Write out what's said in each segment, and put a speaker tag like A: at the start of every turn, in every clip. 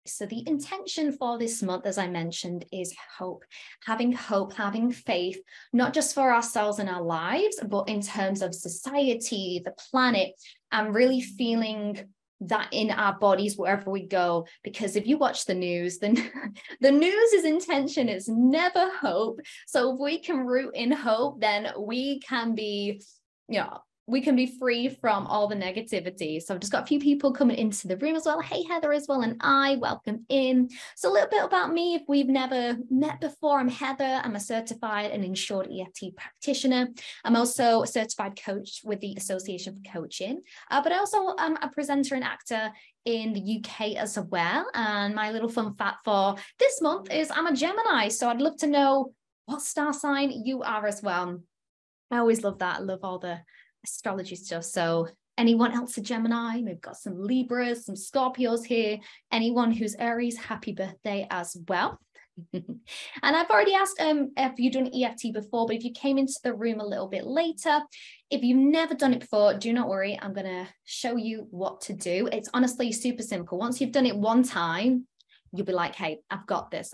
A: So the intention for this month, as I mentioned, is hope, having faith, not just for ourselves and our lives, but in terms of society, the planet, and really feeling that in our bodies wherever we go. Because if you watch the news, then the news's intention is never hope. So if we can root in hope, then we can be, we can be free from all the negativity. So I've just got a few people coming into the room as well. Hey, Heather as well, and I welcome in. So a little bit about me, if we've never met before, I'm Heather. I'm a certified and insured EFT practitioner. I'm also a certified coach with the Association for Coaching, but I also am a presenter and actor in the UK as well. And my little fun fact for this month is I'm a Gemini. So I'd love to know what star sign you are as well. I always love that. I love all the astrology stuff. So anyone else a Gemini? We've got some Libras, some Scorpios here. Anyone who's Aries, happy birthday as well. And I've already asked if you've done EFT before, but if you came into the room a little bit later, if you've never done it before, do not worry. I'm going to show you what to do. It's honestly super simple. Once you've done it one time, you'll be like, hey, I've got this.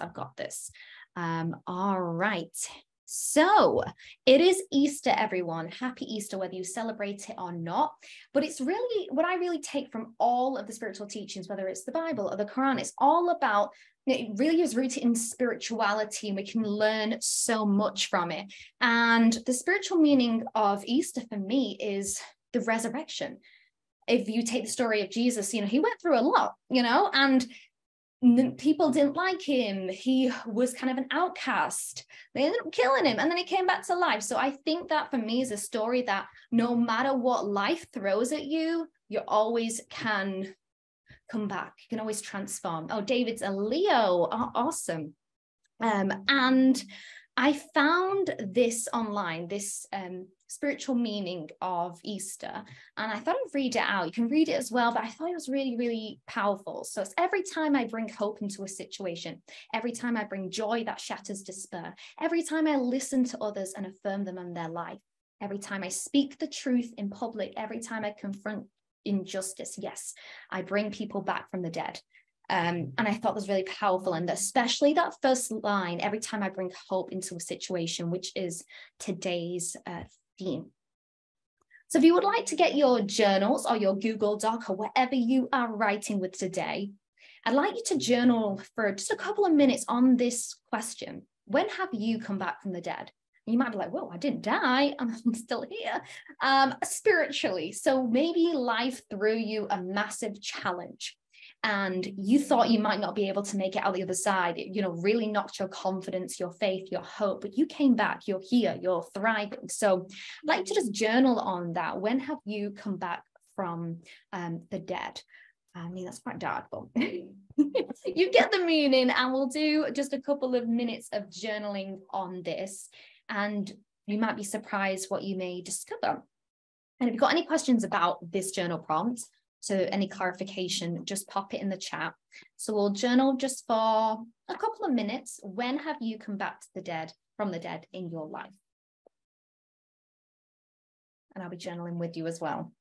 A: All right. So it is Easter, everyone. Happy Easter, whether you celebrate it or not. But it's really what I really take from all of the spiritual teachings, whether it's the Bible or the Quran, it's all about, it really is rooted in spirituality, and we can learn so much from it. And the spiritual meaning of Easter for me is the resurrection. If you take the story of Jesus, he went through a lot, and people didn't like him. He was kind of an outcast. They ended up killing him, and then he came back to life. So I think that for me is a story that no matter what life throws at you, you always can come back. You can always transform. Oh, David's a Leo. Oh, awesome. And I found this online, this spiritual meaning of Easter, and I thought I'd read it out. You can read it as well, but I thought it was really, really powerful. So it's every time I bring hope into a situation, every time I bring joy that shatters despair, every time I listen to others and affirm them in their life, every time I speak the truth in public, every time I confront injustice, yes, I bring people back from the dead. And I thought was really powerful, and especially that first line, every time I bring hope into a situation, which is today's theme. So if you would like to get your journals or your Google Doc or whatever you are writing with today, I'd like you to journal for just a couple of minutes on this question. When have you come back from the dead? You might be like, whoa, I didn't die. I'm still here. Spiritually. So maybe life threw you a massive challenge, and you thought you might not be able to make it out the other side. It, really knocked your confidence, your faith, your hope, but you came back, you're here, you're thriving. So I'd like to just journal on that. When have you come back from the dead? I mean, that's quite dark, but you get the meaning, and we'll do just a couple of minutes of journaling on this, and you might be surprised what you may discover. And if you've got any questions about this journal prompt, so any clarification, just pop it in the chat. So we'll journal just for a couple of minutes. When have you come back to the dead, from the dead in your life? And I'll be journaling with you as well.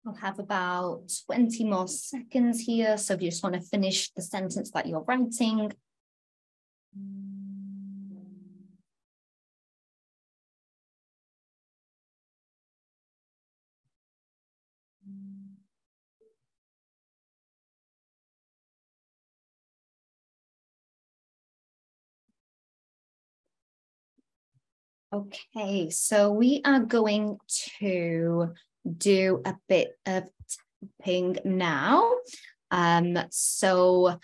A: I'll have about 20 more seconds here. So if you just want to finish the sentence that you're writing. Okay, so we are going to do a bit of tapping now. So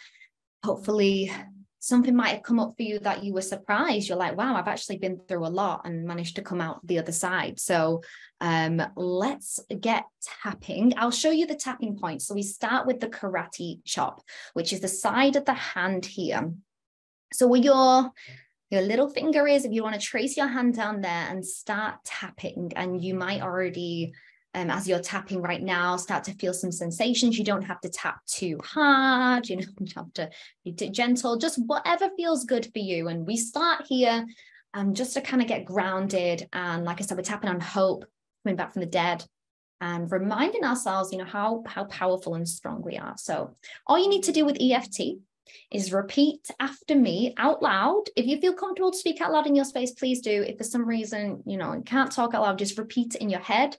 A: hopefully something might have come up for you that you were surprised. You're like, wow, I've actually been through a lot and managed to come out the other side. So let's get tapping. I'll show you the tapping points. So we start with the karate chop, which is the side of the hand here. So where your little finger is, if you want to trace your hand down there and start tapping, and you might already, as you're tapping right now, start to feel some sensations. You don't have to tap too hard, you don't have to be too gentle, just whatever feels good for you. And we start here just to kind of get grounded. And like I said, we're tapping on hope, coming back from the dead, and reminding ourselves, how powerful and strong we are. So all you need to do with EFT is repeat after me out loud. If you feel comfortable to speak out loud in your space, please do. If for some reason, you can't talk out loud, just repeat it in your head.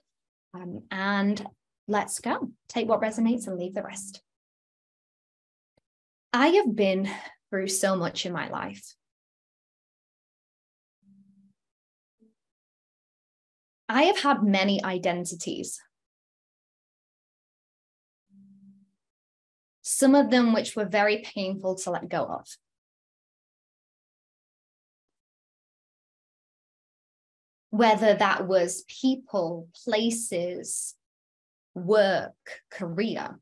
A: And let's go. Take what resonates and leave the rest. I have been through so much in my life. I have had many identities. Some of them which were very painful to let go of. Whether that was people, places, work, career.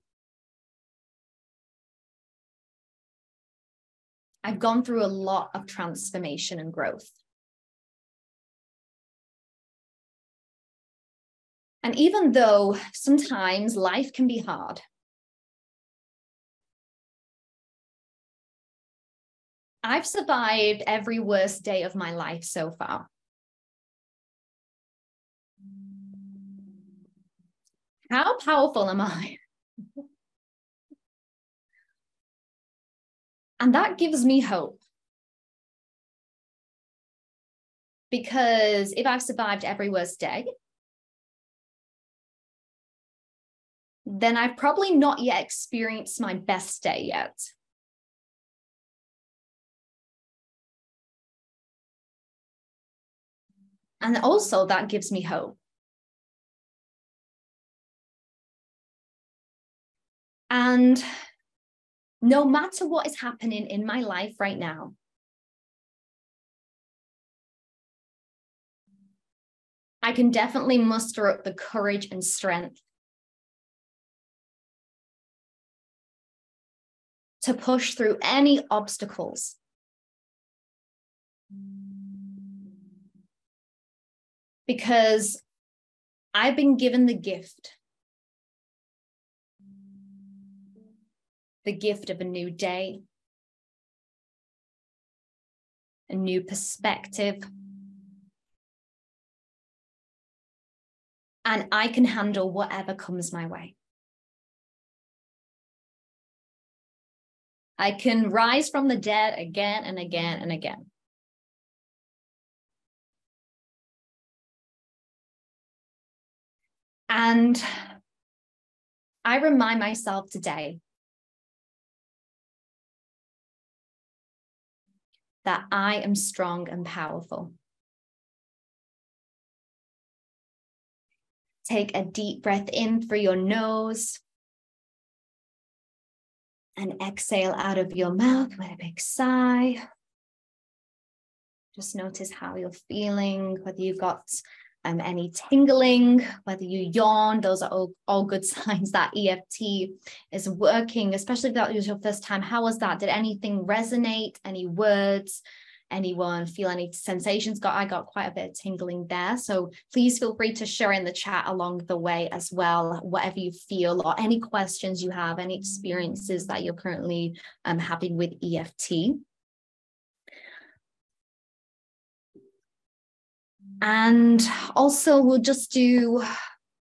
A: I've gone through a lot of transformation and growth. And even though sometimes life can be hard, I've survived every worst day of my life so far. How powerful am I? And that gives me hope. Because if I've survived every worst day, then I've probably not yet experienced my best day yet. And also that gives me hope. And no matter what is happening in my life right now, I can definitely muster up the courage and strength to push through any obstacles. Because I've been given the gift of a new day, a new perspective, and I can handle whatever comes my way. I can rise from the dead again and again and again. And I remind myself today that I am strong and powerful. Take a deep breath in through your nose and exhale out of your mouth with a big sigh. Just notice how you're feeling, whether you've got any tingling, whether you yawn. Those are all good signs that EFT is working, especially if that was your first time. How was that? Did anything resonate? Any words? anyone feel any sensations. I got quite a bit of tingling there. So please feel free to share in the chat along the way as well, whatever you feel or any questions you have, any experiences that you're currently having with EFT. And also we'll just do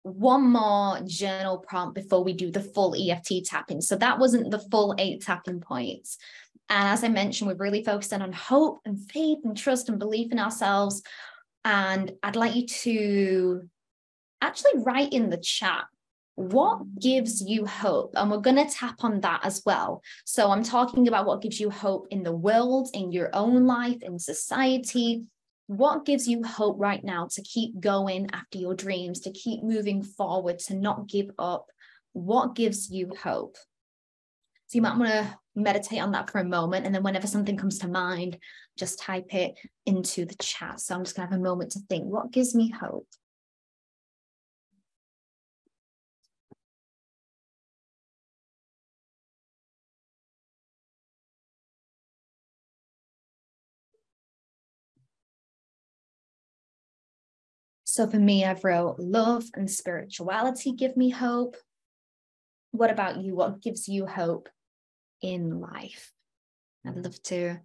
A: one more journal prompt before we do the full EFT tapping. So that wasn't the full 8 tapping points. And as I mentioned, we're really focusing on hope and faith and trust and belief in ourselves. And I'd like you to actually write in the chat, what gives you hope? And we're going to tap on that as well. So I'm talking about what gives you hope in the world, in your own life, in society. What gives you hope right now to keep going after your dreams, to keep moving forward, to not give up? What gives you hope? So you might want to meditate on that for a moment. And then whenever something comes to mind, just type it into the chat. So I'm just going to have a moment to think, what gives me hope? So for me, I've wrote love and spirituality give me hope. What about you? What gives you hope in life? I'd love to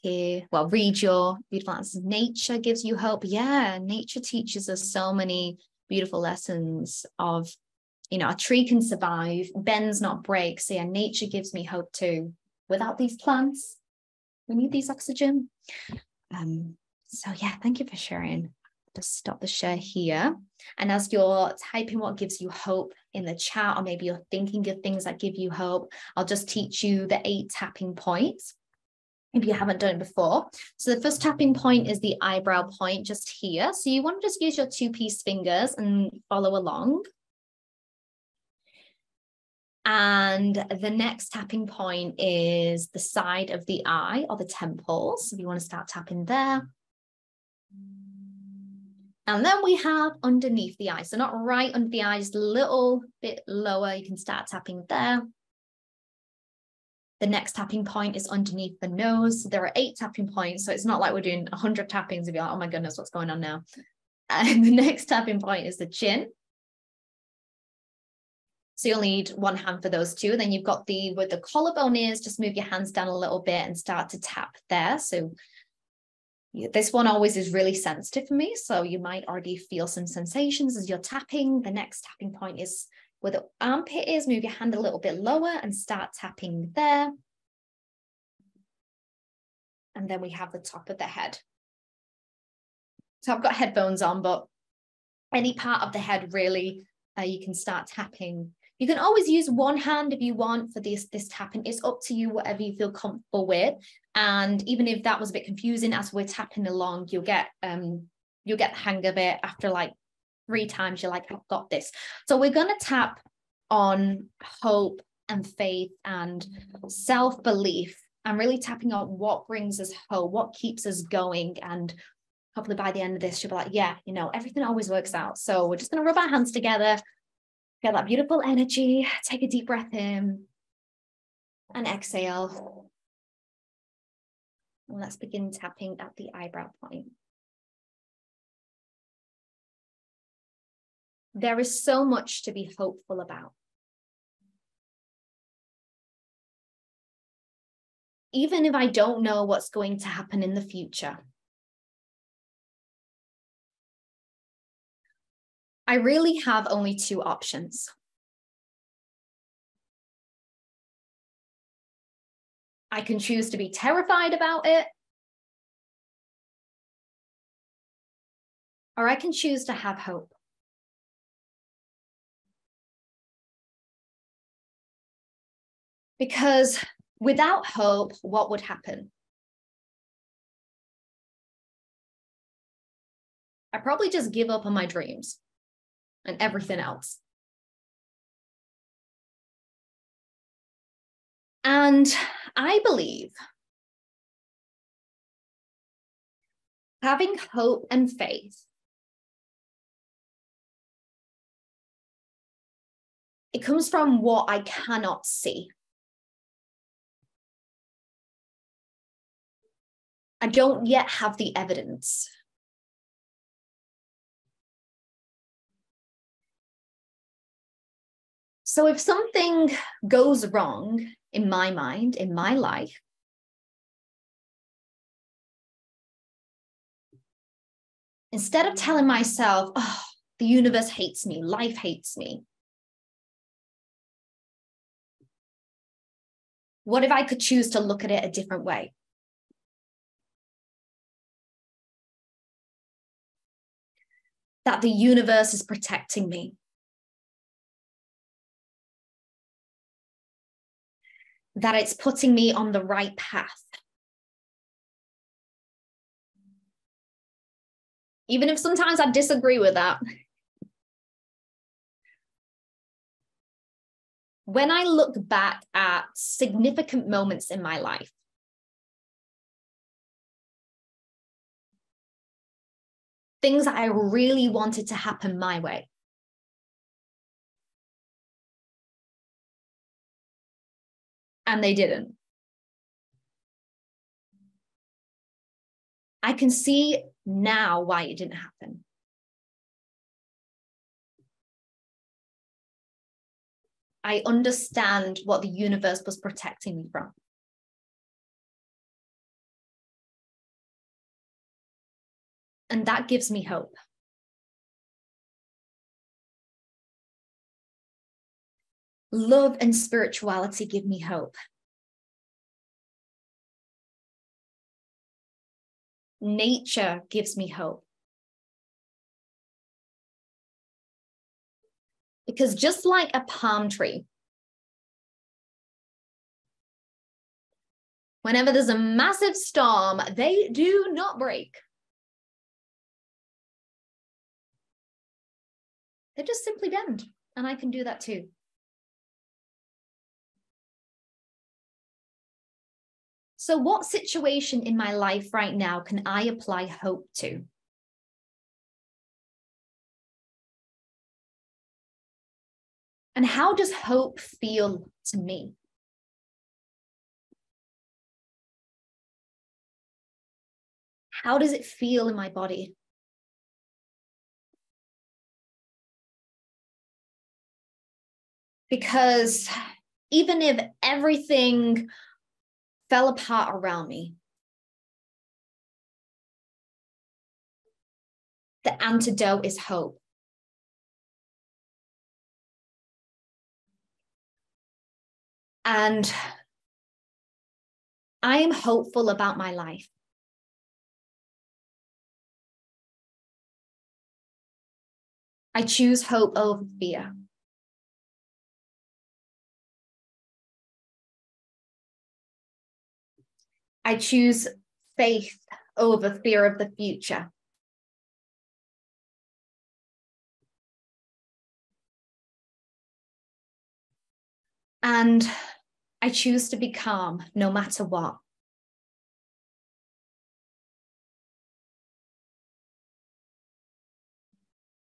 A: read your beautiful answers. Nature gives you hope. Yeah, nature teaches us so many beautiful lessons of, a tree can survive, bends not break. So yeah, nature gives me hope too. Without these plants, we need these oxygen. So yeah, thank you for sharing. Just stop the share here. And as you're typing what gives you hope in the chat, or maybe you're thinking of things that give you hope, I'll just teach you the 8 tapping points if you haven't done it before. So the first tapping point is the eyebrow point just here. So you want to just use your 2-piece fingers and follow along. And the next tapping point is the side of the eye or the temples. So if you want to start tapping there. And then we have underneath the eye. So not right under the eye, just a little bit lower. You can start tapping there. The next tapping point is underneath the nose. So there are 8 tapping points. So it's not like we're doing 100 tappings. If you're like, oh my goodness, what's going on now? And the next tapping point is the chin. So you'll need one hand for those 2. Then you've got where the collarbone is, just move your hands down a little bit and start to tap there. So this one always is really sensitive for me. So you might already feel some sensations as you're tapping. The next tapping point is where the armpit is. Move your hand a little bit lower and start tapping there. And then we have the top of the head. So I've got headphones on, but any part of the head really, you can start tapping. You can always use one hand if you want for this tapping. It's up to you, whatever you feel comfortable with. And even if that was a bit confusing as we're tapping along, you'll get the hang of it. After like 3 times, you're like, I've got this. So we're going to tap on hope and faith and self-belief, and really tapping on what brings us hope, what keeps us going. And hopefully by the end of this, you'll be like, yeah, everything always works out. So we're just going to rub our hands together, get that beautiful energy, take a deep breath in and exhale. And let's begin tapping at the eyebrow point. There is so much to be hopeful about. Even if I don't know what's going to happen in the future, I really have only 2 options. I can choose to be terrified about it, or I can choose to have hope. Because without hope, what would happen? I probably just give up on my dreams and everything else. And I believe having hope and faith, it comes from what I cannot see. I don't yet have the evidence. So if something goes wrong in my mind, in my life, instead of telling myself, oh, the universe hates me, life hates me, what if I could choose to look at it a different way? That the universe is protecting me. That it's putting me on the right path. Even if sometimes I disagree with that. When I look back at significant moments in my life, things that I really wanted to happen my way, and they didn't, I can see now why it didn't happen. I understand what the universe was protecting me from. And that gives me hope. Love and spirituality give me hope. Nature gives me hope. Because just like a palm tree, whenever there's a massive storm, they do not break. They just simply bend, and I can do that too. So what situation in my life right now can I apply hope to? And how does hope feel to me? How does it feel in my body? Because even if everything fell apart around me, the antidote is hope. And I am hopeful about my life. I choose hope over fear. I choose faith over fear of the future. And I choose to be calm no matter what.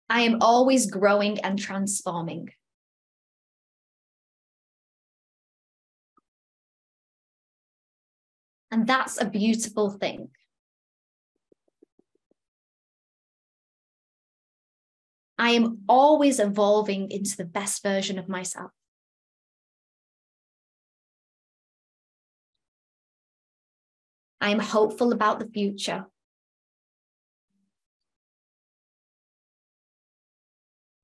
A: I am always growing and transforming. And that's a beautiful thing. I am always evolving into the best version of myself. I am hopeful about the future.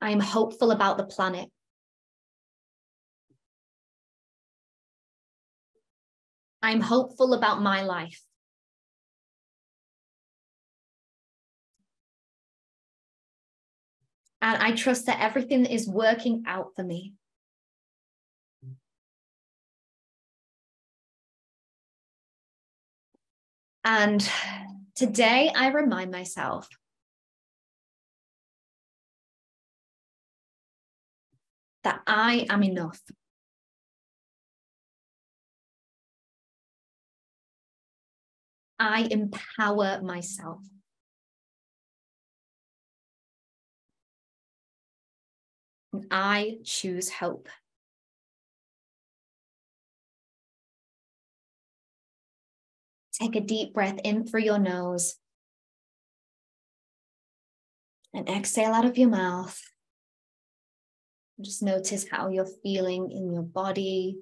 A: I am hopeful about the planet. I'm hopeful about my life. And I trust that everything is working out for me. And today I remind myself that I am enough. I empower myself. And I choose hope. Take a deep breath in through your nose and exhale out of your mouth. Just notice how you're feeling in your body,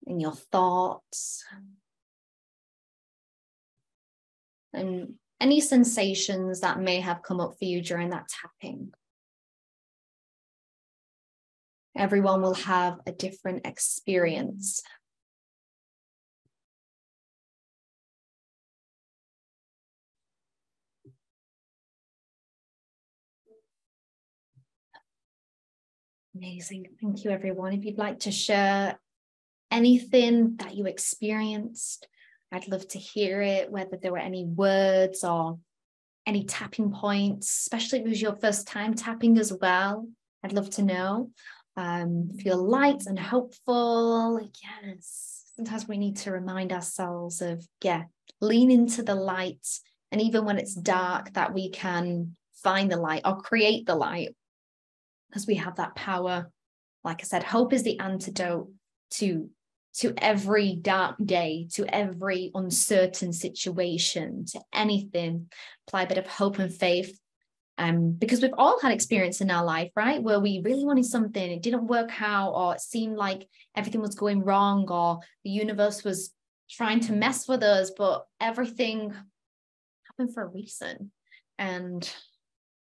A: in your thoughts, and any sensations that may have come up for you during that tapping. Everyone will have a different experience. Amazing. Thank you, everyone. If you'd like to share anything that you experienced, I'd love to hear it, whether there were any words or any tapping points, especially if it was your first time tapping as well. I'd love to know. Feel light and hopeful. Yes. Sometimes we need to remind ourselves of, lean into the light. And even when it's dark, that we can find the light or create the light, because we have that power. Like I said, hope is the antidote to every dark day, to every uncertain situation, to anything. Apply a bit of hope and faith. Because we've all had experience in our life, right? Where we really wanted something, it didn't work out, or it seemed like everything was going wrong, or the universe was trying to mess with us, but everything happened for a reason. And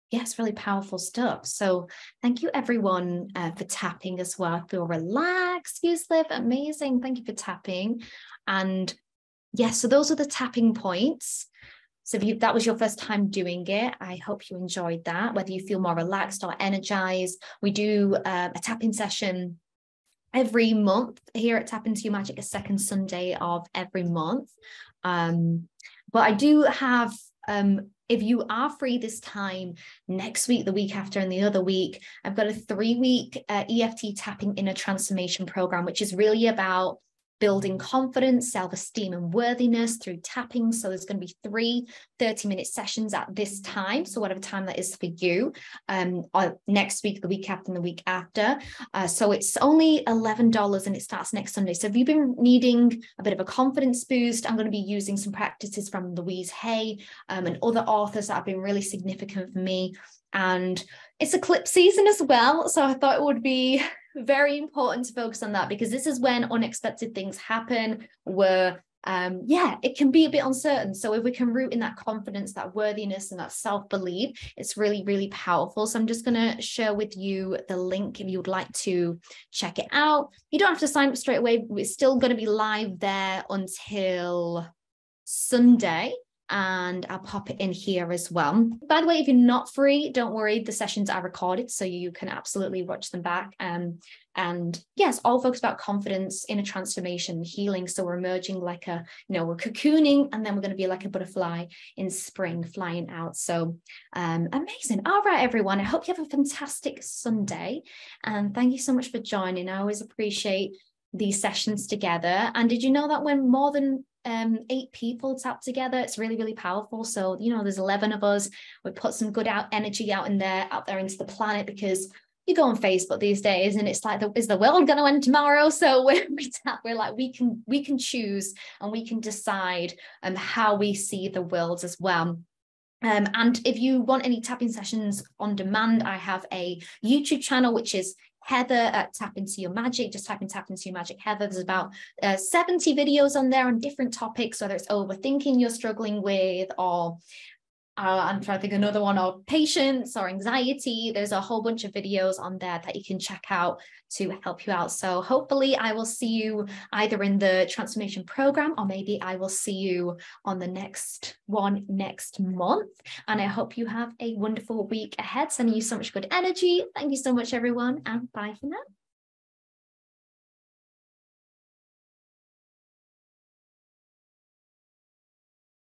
A: it's really powerful stuff. So thank you, everyone, for tapping as well. I feel relaxed. You live amazing. Thank you for tapping. And so those are the tapping points. So if that was your first time doing it, I hope you enjoyed that, whether you feel more relaxed or energized. We do a tapping session every month here at Tap Into Your Magic, a second Sunday of every month. But I do have, if you are free this time, next week, the week after, and the other week, I've got a 3-week EFT Tapping Inner Transformation program, which is really about building confidence, self-esteem, and worthiness through tapping. So there's going to be 3 30-minute sessions at this time. So whatever time that is for you, next week, the week after, and the week after. So it's only $11 and it starts next Sunday. So if you've been needing a bit of a confidence boost, I'm going to be using some practices from Louise Hay and other authors that have been really significant for me. And it's eclipse season as well. So I thought it would be very important to focus on that, because this is when unexpected things happen, where it can be a bit uncertain. So if we can root in that confidence, that worthiness, and that self-belief, it's really, really powerful. So I'm just going to share with you the link if you would like to check it out. You don't have to sign up straight away. We're still going to be live there until Sunday, and I'll pop it in here as well. By the way, if you're not free, don't worry, the sessions are recorded, so you can absolutely watch them back. And yes, all focused about confidence, inner transformation, healing. So we're emerging like we're cocooning, and then we're going to be like a butterfly in spring, flying out. So amazing. All right, everyone, I hope you have a fantastic Sunday, and thank you so much for joining. I always appreciate these sessions together. And did you know that when more than 8 people tap together, it's really, really powerful? So there's 11 of us. We put some good energy out there into the planet, because you go on Facebook these days and it's like, is the world going to end tomorrow? So when we tap, we're like, we can choose, and we can decide how we see the world as well. And if you want any tapping sessions on demand, I have a YouTube channel, which is Heather at Tap Into Your Magic. Just type in Tap Into Your Magic Heather. There's about 70 videos on there on different topics, whether it's overthinking you're struggling with, or I'm trying to think another one, or patience or anxiety. There's a whole bunch of videos on there that you can check out to help you out. So hopefully I will see you either in the transformation program, or maybe I will see you on the next one next month. And I hope you have a wonderful week ahead. Sending you so much good energy. Thank you so much, everyone, and bye for now.